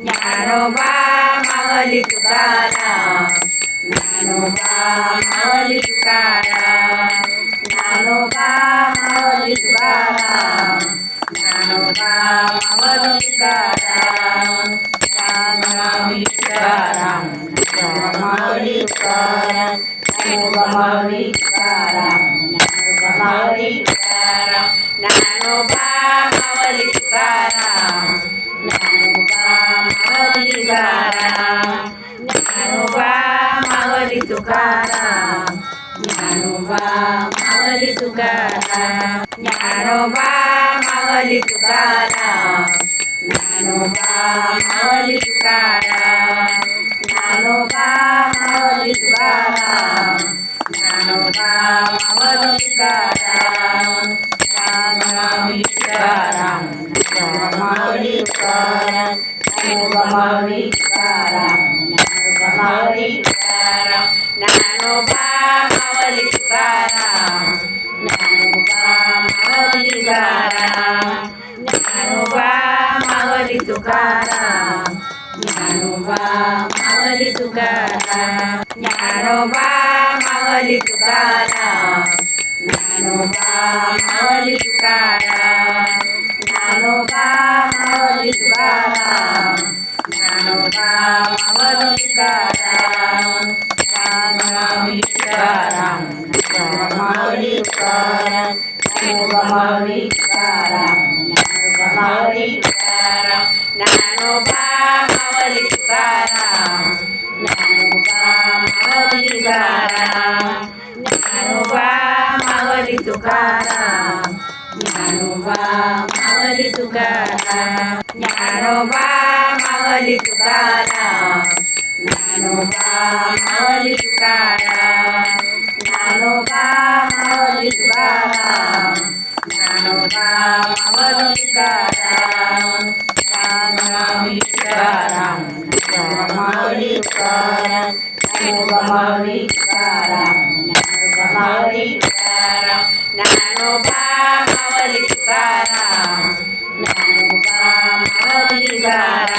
Dnyanoba Mauli Tukaram, Dnyanoba Mauli Tukaram, Dnyanoba Mauli Tukaram, Dnyanoba Mauli Tukaram, Mauli Tukaram, Mauli Tukaram, Dnyanoba Mauli Tukaram, Dnyanoba Mauli Tukaram, Dnyanoba Mauli Tukaram, Dnyanoba Mauli Tukaram, Dnyanoba Mauli Tukaram, Dnyanoba Mauli Tukaram, Dnyanoba Mauli Tukaram, Dnyanoba Mauli Tukaram, Dnyanoba Mauli Tukaram, Dnyanoba Mauli Tukaram, Mauli Tukaram, Mauli Tukaram, Dnyanoba Mauli Tukaram, Dnyanoba Mauli Tukaram, Dnyanoba Mauli Tukaram, Dnyanoba Mauli Tukaram, Dnyanoba Mauli Tukaram, Dnyanoba Mauli Tukaram, Dnyanoba Mauli Tukaram, Dnyanoba Mauli Tukaram, Dnyanoba Mauli Tukaram, Dnyanoba Mauli Tukaram, Mauli Tukaram, Mauli Tukaram, Dnyanoba Mauli Tukaram, Dnyanoba Mauli Tukaram, Dnyanoba Mauli Tukaram, Dnyanoba Mauli Tukaram, Dnyanoba Mauli Tukaram, Dnyanoba Mauli Tukaram, Dnyanoba Mauli Tukaram, Dnyanoba Mauli Tukaram, Dnyanoba Mauli Tukaram, Dnyanoba Mauli Tukaram, Mauli Tukaram, Mauli Tukaram, Dnyanoba Mauli Tukaram, Dnyanoba Mauli Tukaram, Dnyanoba Mauli Tukaram, Dnyanoba Mauli Tukaram.